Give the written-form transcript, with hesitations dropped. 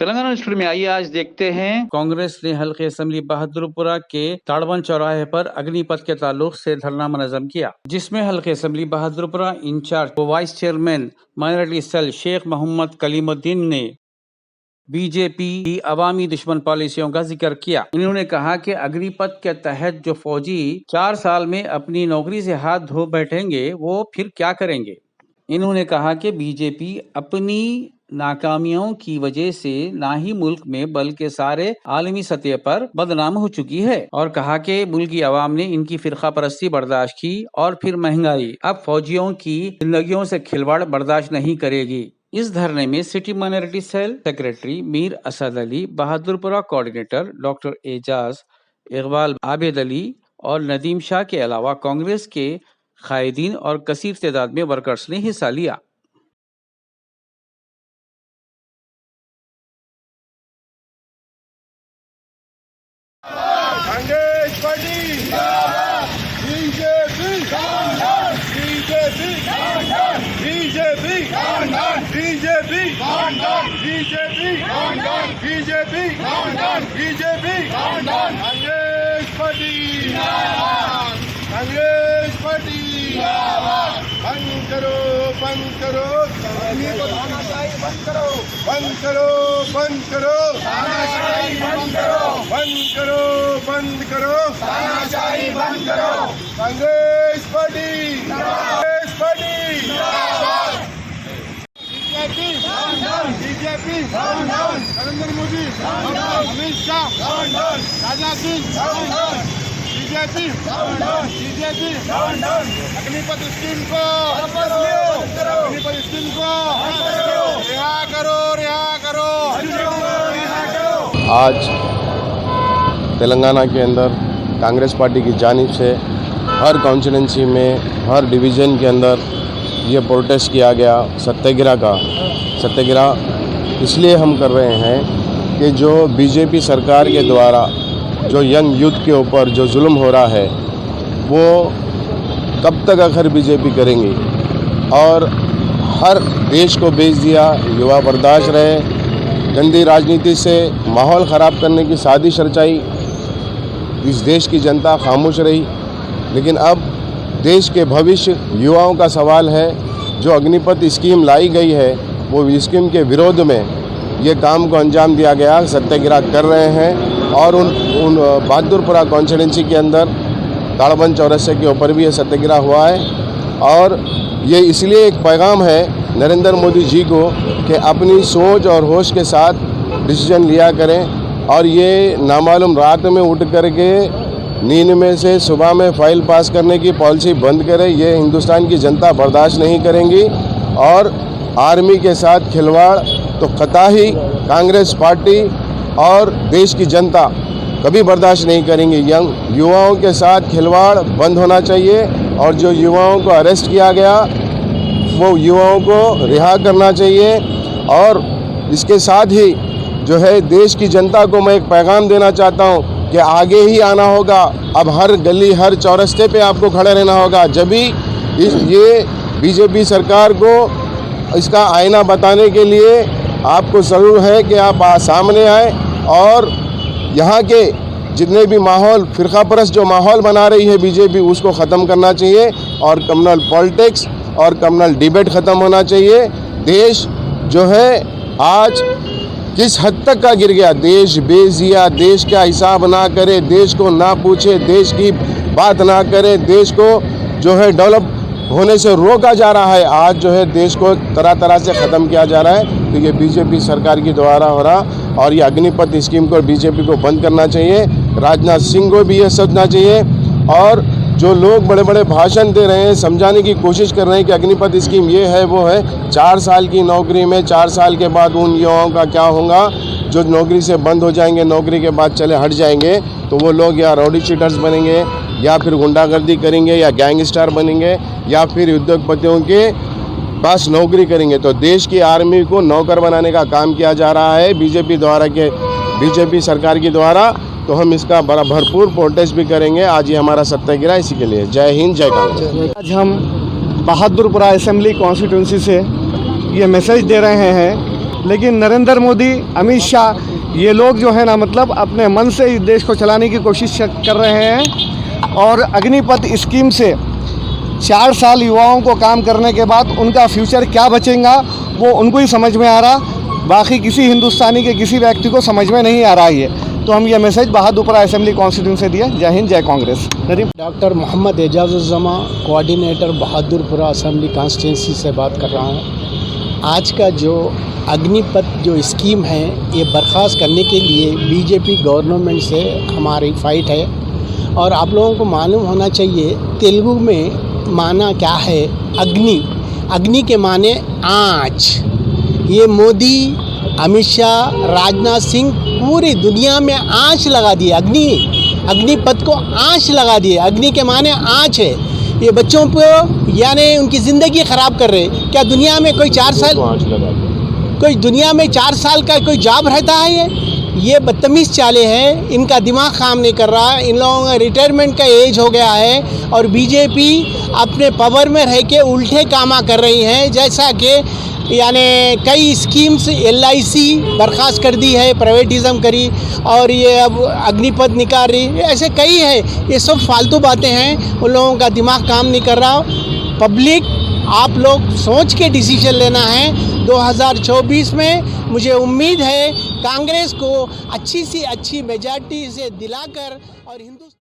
Telangana studio में आइए आज देखते हैं। कांग्रेस ने हल्के असेंबली बहादुरपुरा के ताड़बंद चौराहे पर अग्निपथ के ताल्लुक से धरना मुनज़्ज़म किया, जिसमें हल्के असेंबली बहादुरपुरा इंचार्ज व vice chairman minority cell Sheikh Mohammed Kalimuddin ने बीजेपी की अवामी दुश्मन पॉलिसियों का जिक्र किया। उन्होंने कहा कि अग्निपथ के तहत जो फौजी 4 साल में अपनी नौकरी से हाथ धो बैठेंगे वो फिर क्या करेंगे। इन्होंने कहा कि बीजेपी अपनी नाकामियों की वजह से ना ही मुल्क में बल्कि सारे आलमी सतह पर बदनाम हो चुकी है और कहा कि मुल्क की आवाम ने इनकी फिरका परस्ती बर्दाश्त की और फिर महंगाई, अब फौजियों की जिंदगियों से खिलवाड़ बर्दाश्त नहीं करेगी। इस धरने में city minority cell secretary Mir Asad Ali, Bahadurpura coordinator doctor Ejaz, Iqbal Abid Ali और नदीम शाह के अलावा कांग्रेस के कायदीन और कसीर तादाद में वर्कर्स ने हिस्सा लिया। Congress party BJP BJP BJP BJP BJP BJP BJP Congress party Congress party बंद करो बंद करो बंद करो बंद करो बंद करो बंद करो बंद करो तानाशाही बंद करो Congress party BJP Narendra Modi Amit Shah Rajnath Singh BJP Agnipath scheme को अग्निपथ स्कीम को रिहा करो आज तेलंगाना के अंदर कांग्रेस पार्टी की जानिब से हर कॉन्स्टिट्यूंसी में हर डिवीज़न के अंदर ये प्रोटेस्ट किया गया। सत्याग्रह इसलिए हम कर रहे हैं कि जो बीजेपी सरकार के द्वारा जो यंग यूथ के ऊपर जो जुल्म हो रहा है वो कब तक आखिर बीजेपी करेंगी और हर देश को बेच दिया। युवा बर्दाश्त रहे, गंदी राजनीति से माहौल ख़राब करने की साजिश रचाई, इस देश की जनता खामोश रही। लेकिन अब देश के भविष्य युवाओं का सवाल है। जो अग्निपथ स्कीम लाई गई है वो स्कीम के विरोध में ये काम को अंजाम दिया गया। सत्याग्रह कर रहे हैं और उन बहादुरपुरा कॉन्स्टिट्यूंसी के अंदर ताड़बंद चौरस्ते के ऊपर भी ये सत्याग्रह हुआ है और ये इसलिए एक पैगाम है नरेंद्र मोदी जी को कि अपनी सोच और होश के साथ डिसीजन लिया करें और ये नामालूम रात में उठ करके नींद में से सुबह में फाइल पास करने की पॉलिसी बंद करें। ये हिंदुस्तान की जनता बर्दाश्त नहीं करेंगी और आर्मी के साथ खिलवाड़ तो कतई कांग्रेस पार्टी और देश की जनता कभी बर्दाश्त नहीं करेंगे। यंग युवाओं के साथ खिलवाड़ बंद होना चाहिए और जो युवाओं को अरेस्ट किया गया वो युवाओं को रिहा करना चाहिए। और इसके साथ ही जो है देश की जनता को मैं एक पैगाम देना चाहता हूँ कि आगे ही आना होगा। अब हर गली हर चौरस्ते पे आपको खड़े रहना होगा। जब भी ये बीजेपी सरकार को इसका आईना बताने के लिए आपको ज़रूर है कि आप सामने आए और यहाँ के जितने भी माहौल फिरका परस्त जो माहौल बना रही है बीजेपी उसको ख़त्म करना चाहिए और कम्युनल पॉलिटिक्स और कम्युनल डिबेट ख़त्म होना चाहिए। देश जो है आज किस हद तक का गिर गया, देश बेच दिया, देश का हिसाब ना करे, देश को ना पूछे, देश की बात ना करे, देश को जो है डेवलप होने से रोका जा रहा है। आज जो है देश को तरह तरह से ख़त्म किया जा रहा है। तो ये बीजेपी सरकार के द्वारा हो रहा और ये अग्निपथ स्कीम को बीजेपी को बंद करना चाहिए। राजनाथ सिंह को भी ये सोचना चाहिए और जो लोग बड़े बड़े भाषण दे रहे हैं, समझाने की कोशिश कर रहे हैं कि अग्निपथ स्कीम ये है वो है, 4 साल की नौकरी में 4 साल के बाद उन युवाओं का क्या होगा जो नौकरी से बंद हो जाएंगे, नौकरी के बाद चले हट जाएंगे तो वो लोग या रॉडी शीटर्स बनेंगे या फिर गुंडागर्दी करेंगे या गैंगस्टर बनेंगे या फिर उद्योगपतियों के पास नौकरी करेंगे। तो देश की आर्मी को नौकर बनाने का काम किया जा रहा है बीजेपी सरकार के द्वारा। तो हम इसका बड़ा भरपूर प्रोटेस्ट भी करेंगे। आज ये हमारा सत्याग्रह इसी के लिए। जय हिंद, जय कांग्रेस। आज हम बहादुरपुरा असेंबली कॉन्स्टिट्यूंसी से ये मैसेज दे रहे हैं लेकिन नरेंद्र मोदी, अमित शाह, ये लोग जो है ना मतलब अपने मन से इस देश को चलाने की कोशिश कर रहे हैं। और अग्निपथ स्कीम से 4 साल युवाओं को काम करने के बाद उनका फ्यूचर क्या बचेगा वो उनको ही समझ में आ रहा, बाकी किसी हिंदुस्तानी के किसी व्यक्ति को समझ में नहीं आ रहा है। तो हम ये मैसेज बहादुरपुरा असेंबली कॉन्स्टिट्यूंसी से दिया। जय हिंद, जय Congress. Doctor Mohammad Ejazuzzama, coordinator Bahadurpura assembly constituency से बात कर रहा हूँ। आज का जो अग्निपथ जो स्कीम है ये बर्खास्त करने के लिए बीजेपी गवर्नमेंट से हमारी फ़ाइट है। और आप लोगों को मालूम होना चाहिए तेलुगु में माना क्या है, अग्नि। अग्नि के माने आँच। ये मोदी, अमित शाह, राजनाथ सिंह पूरी दुनिया में आँच लगा दिए। अग्निपथ को आँच लगा दिए। अग्नि के माने आँच है। ये बच्चों को यानी उनकी ज़िंदगी ख़राब कर रहे। क्या दुनिया में कोई 4 साल कोई दुनिया में 4 साल का कोई जॉब रहता है? ये बदतमीज़ चाले हैं, इनका दिमाग काम नहीं कर रहा। इन लोगों का रिटायरमेंट का एज हो गया है और बीजेपी अपने पावर में रह के उल्टे कामा कर रही हैं। जैसा कि यानी कई स्कीम्स LIC बर्खास्त कर दी है, प्राइवेटिज़म करी, और ये अब अग्निपथ निकाल रही, ऐसे कई है। ये सब फालतू बातें हैं, उन लोगों का दिमाग काम नहीं कर रहा। पब्लिक, आप लोग सोच के डिसीजन लेना है। 2024 में मुझे उम्मीद है कांग्रेस को अच्छी सी अच्छी मेजॉरिटी से दिलाकर और हिंदुस्तान